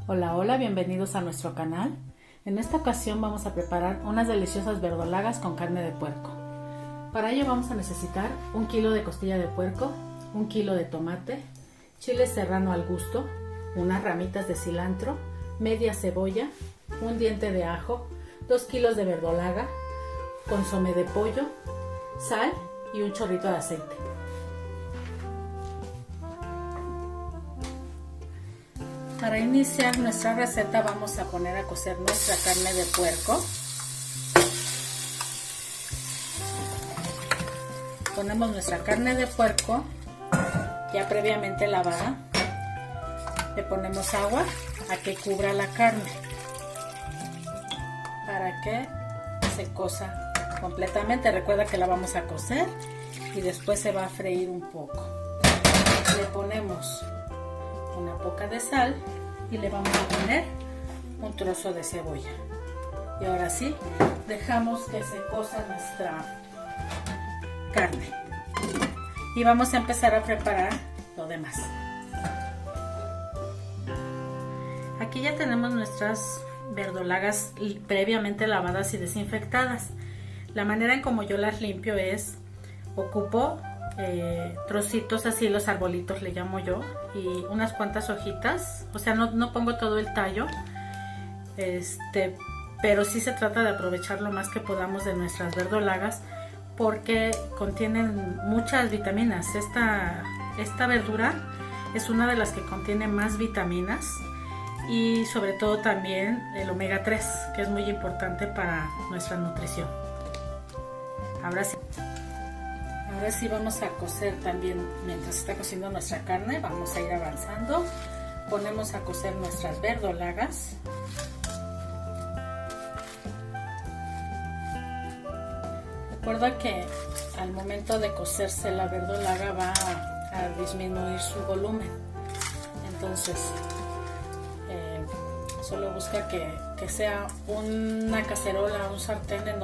Hola, hola, bienvenidos a nuestro canal. En esta ocasión vamos a preparar unas deliciosas verdolagas con carne de puerco. Para ello vamos a necesitar 1 kilo de costilla de puerco, 1 kilo de tomate, chile serrano al gusto, unas ramitas de cilantro, media cebolla, un diente de ajo, 2 kilos de verdolaga, consomé de pollo, sal y un chorrito de aceite. Para iniciar nuestra receta vamos a poner a cocer nuestra carne de puerco. Ponemos nuestra carne de puerco ya previamente lavada. Le ponemos agua a que cubra la carne para que se cosa completamente. Recuerda que la vamos a cocer y después se va a freír un poco. Le ponemos una poca de sal y le vamos a poner un trozo de cebolla. Y ahora sí, dejamos que se cosa nuestra carne. Y vamos a empezar a preparar lo demás. Aquí ya tenemos nuestras verdolagas previamente lavadas y desinfectadas. La manera en como yo las limpio es, ocupo trocitos así, los arbolitos le llamo yo, y unas cuantas hojitas, o sea, no pongo todo el tallo, pero sí se trata de aprovechar lo más que podamos de nuestras verdolagas porque contienen muchas vitaminas. Esta verdura es una de las que contiene más vitaminas y sobre todo también el omega 3, que es muy importante para nuestra nutrición. Ahora sí vamos a cocer también. Mientras está cociendo nuestra carne vamos a ir avanzando. Ponemos a cocer nuestras verdolagas. Recuerda que al momento de cocerse la verdolaga va a disminuir su volumen. Entonces solo busca que sea una cacerola, un sartén en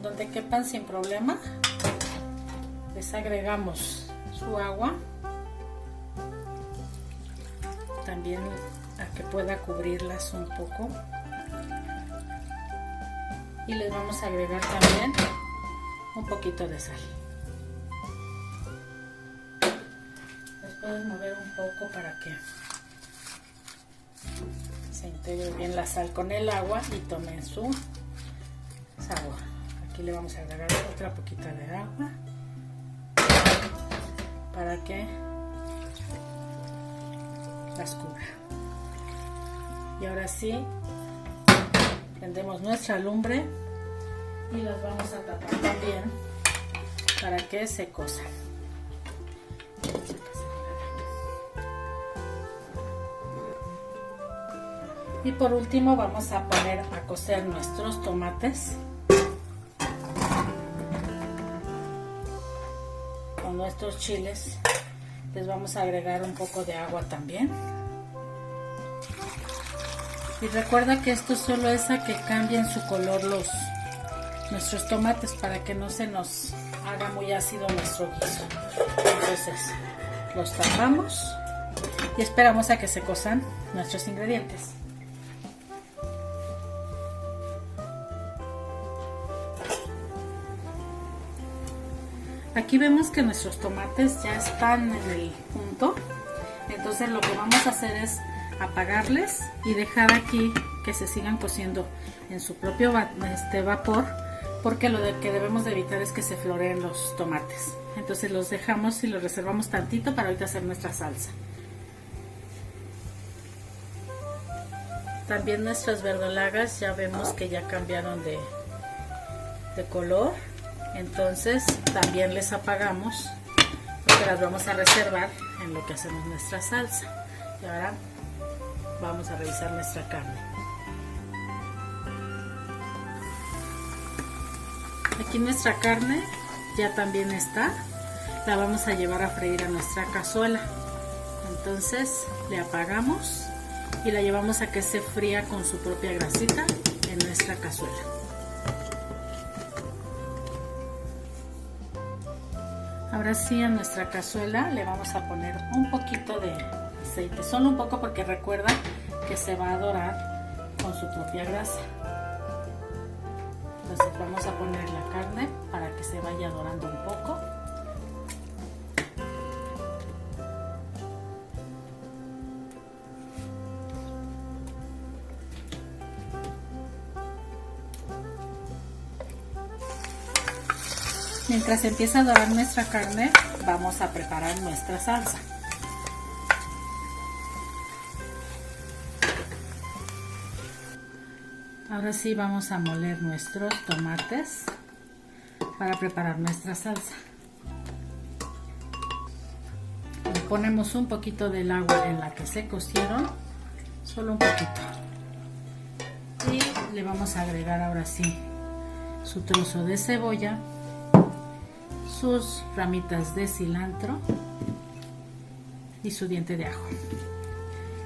donde quepan sin problema. Les agregamos su agua, también a que pueda cubrirlas un poco, y les vamos a agregar también un poquito de sal. Les puedes mover un poco para que se integre bien la sal con el agua y tomen su sabor. Aquí le vamos a agregar otra poquita de agua para que las cubra. Y ahora sí, prendemos nuestra lumbre y las vamos a tapar también para que se cosan. Y por último vamos a poner a cocer nuestros tomates con nuestros chiles. Les vamos a agregar un poco de agua también. Y recuerda que esto solo es a que cambien su color nuestros tomates, para que no se nos haga muy ácido nuestro guiso. Entonces los tapamos y esperamos a que se cosan nuestros ingredientes. Aquí vemos que nuestros tomates ya están en el punto. Entonces lo que vamos a hacer es apagarles y dejar aquí que se sigan cociendo en su propio vapor, porque lo que debemos de evitar es que se floreen los tomates. Entonces los dejamos y los reservamos tantito para ahorita hacer nuestra salsa. También nuestras verdolagas ya vemos que ya cambiaron de color. Entonces también les apagamos porque las vamos a reservar en lo que hacemos nuestra salsa. Y ahora vamos a revisar nuestra carne. Aquí nuestra carne ya también está. La vamos a llevar a freír a nuestra cazuela. Entonces le apagamos y la llevamos a que se fría con su propia grasita en nuestra cazuela. Ahora sí, a nuestra cazuela le vamos a poner un poquito de aceite, solo un poco, porque recuerda que se va a dorar con su propia grasa. Entonces vamos a poner la carne para que se vaya dorando un poco. Mientras empieza a dorar nuestra carne, vamos a preparar nuestra salsa. Ahora sí vamos a moler nuestros tomates para preparar nuestra salsa. Le ponemos un poquito del agua en la que se cocieron, solo un poquito. Y le vamos a agregar ahora sí su trozo de cebolla, sus ramitas de cilantro y su diente de ajo.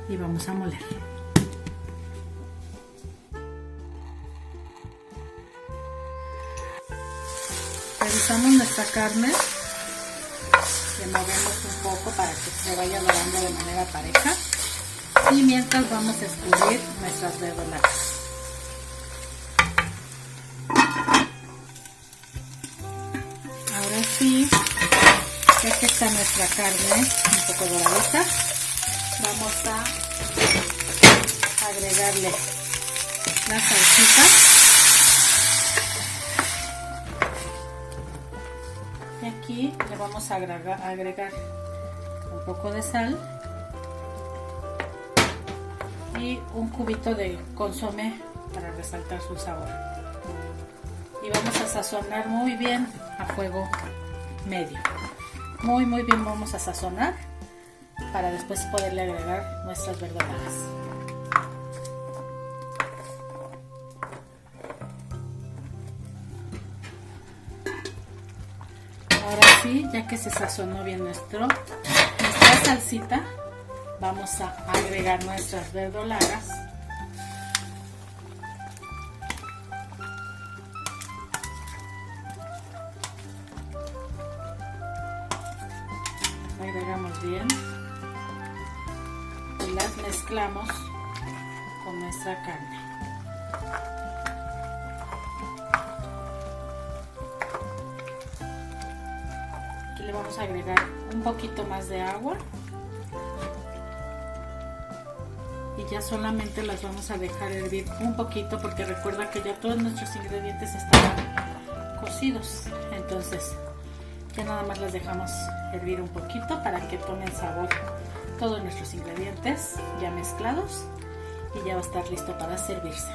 Y vamos a moler. Revisamos nuestra carne, le movemos un poco para que se vaya dorando de manera pareja y mientras vamos a escurrir nuestras verdolagas. Ahora sí, ya que está nuestra carne un poco doradita, vamos a agregarle la salsita. Y aquí le vamos a agregar un poco de sal y un cubito de consomé para resaltar su sabor. Y vamos a sazonar muy bien a fuego medio. Muy bien vamos a sazonar para después poderle agregar nuestras verdolagas. Ahora sí, ya que se sazonó bien nuestra salsita, vamos a agregar nuestras verdolagas. Agregamos bien y las mezclamos con nuestra carne. Le vamos a agregar un poquito más de agua y ya solamente las vamos a dejar hervir un poquito porque recuerda que ya todos nuestros ingredientes están cocidos, entonces ya nada más las dejamos hervir un poquito para que tomen sabor todos nuestros ingredientes ya mezclados y ya va a estar listo para servirse.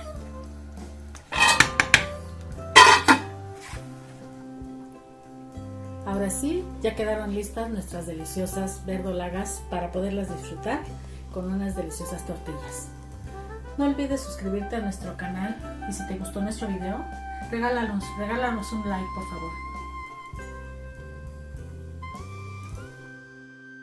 Ahora sí, ya quedaron listas nuestras deliciosas verdolagas para poderlas disfrutar con unas deliciosas tortillas. No olvides suscribirte a nuestro canal y si te gustó nuestro video, regálanos un like por favor.